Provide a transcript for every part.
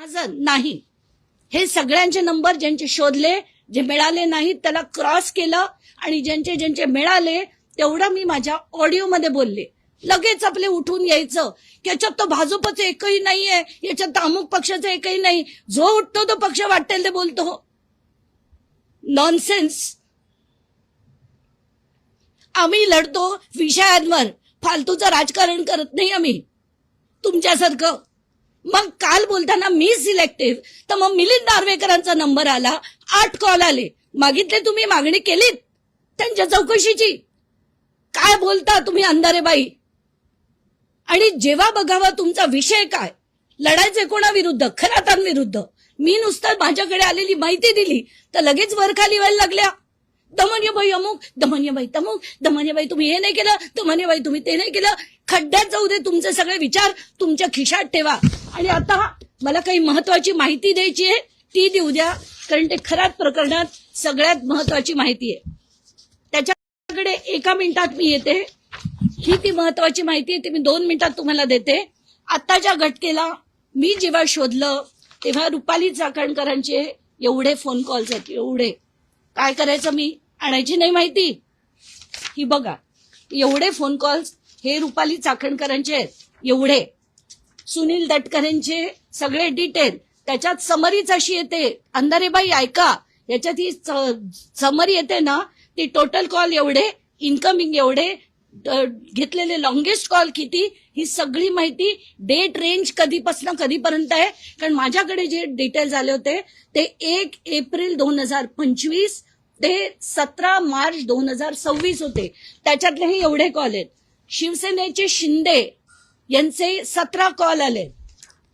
माझं नाही, हे सगळ्यांचे नंबर ज्यांचे शोधले, जे मिळाले नाहीत त्याला क्रॉस केलं आणि ज्यांचे ज्यांचे मिळाले तेवढं मी माझ्या ऑडिओमध्ये बोलले. लगेच आपले उठून यायचं की याच्यात तर भाजपचं एकही नाहीये, याच्यात तर अमुक पक्षाचं एकही नाही. जो उठतो तो पक्ष वाटेल ते बोलतो. नॉनसेन्स. आम्ही लढतो विषयांवर, फालतूचं राजकारण करत नाही आम्ही तुमच्यासारखं. मग काल बोलताना मी सिलेक्टिव्ह, तर मग मिलिंद नार्वेकरांचा नंबर आला, 8 कॉल आले. मागितले तुम्ही, मागणी केलीत त्यांच्या चौकशीची. काय बोलता तुम्ही अंधारेबाई? आणि जेव्हा बघावा तुमचा विषय काय, लढायचे कोणाविरुद्ध? खरातांविरुद्ध. मी नुसतं माझ्याकडे आलेली माहिती दिली तर लगेच वर खाली व्हायला लागल्या. दमनीयबाई अमुक, दमनीयबाई तमुक, दमनीयबाई तुम्ही हे नाही केलं, दमनीयबाई तुम्ही ते नाही केलं. खड्ड्यात जाऊ दे तुमचे सगळे विचार, तुमच्या खिशात ठेवा. आणि आता मला काही महत्वाची माहिती द्यायची आहे ती देऊ द्या, कारण ते खऱ्याच प्रकरणात सगळ्यात महत्वाची माहिती आहे. त्याच्याकडे 1 मिनिटात मी येते. ही ती महत्वाची माहिती आहे, ती मी 2 मिनिटात तुम्हाला देते. आताच्या घटनेला मी जेव्हा शोधलं तेव्हा रुपाली चाकणकरांचे एवढे फोन कॉल्स आहेत, एवढे. काय करायचं, मी आणायची नाही माहिती? ही बघा, एवढे फोन कॉल्स हे रुपाली चाकणकरांचे आहेत, एवढे. सुनील तटकरेंचे सगळे डिटेल, त्याच्यात समरीच अशी येते. अंधारेबाई ऐका, याच्यात ही समरी येते ना, ती टोटल कॉल एवढे, इन्कमिंग एवढे, घेतलेले लॉंगेस्ट कॉल किती, ही सगळी माहिती, डेट रेंज कधीपासून कधीपर्यंत आहे. कारण माझ्याकडे जे डिटेल्स आले होते ते 1 एप्रिल 2025 ते 17 मार्च 2026 होते. त्याच्यातले हे एवढे कॉल आहेत. शिवसेनेचे शिंदे यांचे 17 कॉल आले.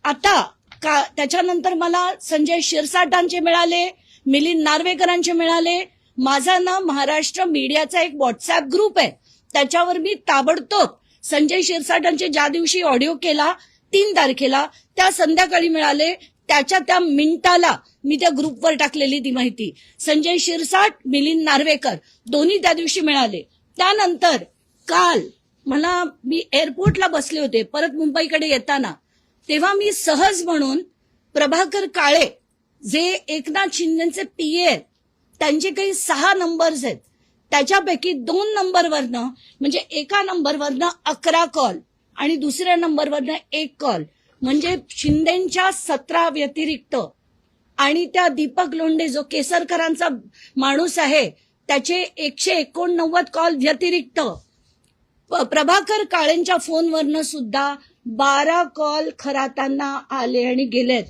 आता त्याच्यानंतर मला संजय शिरसाटांचे मिळाले, मिलिंद नार्वेकरांचे मिळाले. माझा ना महाराष्ट्र मीडियाचा एक व्हॉट्सअप ग्रुप आहे, त्याच्यावर मी ताबडतोब संजय शिरसाटांचे ज्या दिवशी ऑडिओ केला 3 तारखेला, त्या संध्याकाळी मिळाले. त्या मिनिटाला मी त्या ग्रुपवर टाकलेली ती माहिती. संजय शिरसाट, मिलिंद नार्वेकर दोन्ही त्या दिवशी मिळाले. त्यानंतर काल मी एअरपोर्टला बसले होते परत मुंबईकडे येताना, तेव्हा मी सहज म्हणून प्रभाकर काळे जे एकनाथ शिंदेचे पीए आहेत, त्यांचे काही 6 नंबर्स आहेत, त्याच्यापैकी 2 नंबरवरनं, म्हणजे एका नंबरवरनं 11 कॉल आणि दुसऱ्या नंबरवरनं 1 कॉल, म्हणजे शिंदेच्या 17 व्यतिरिक्त आणि त्या दीपक लोंढे जो केसरकरांचा माणूस आहे त्याचे 189 कॉल व्यतिरिक्त प्रभाकर काळेंच्या फोनवरनं सुद्धा 12 कॉल खरातांना आले आणि गेलेत.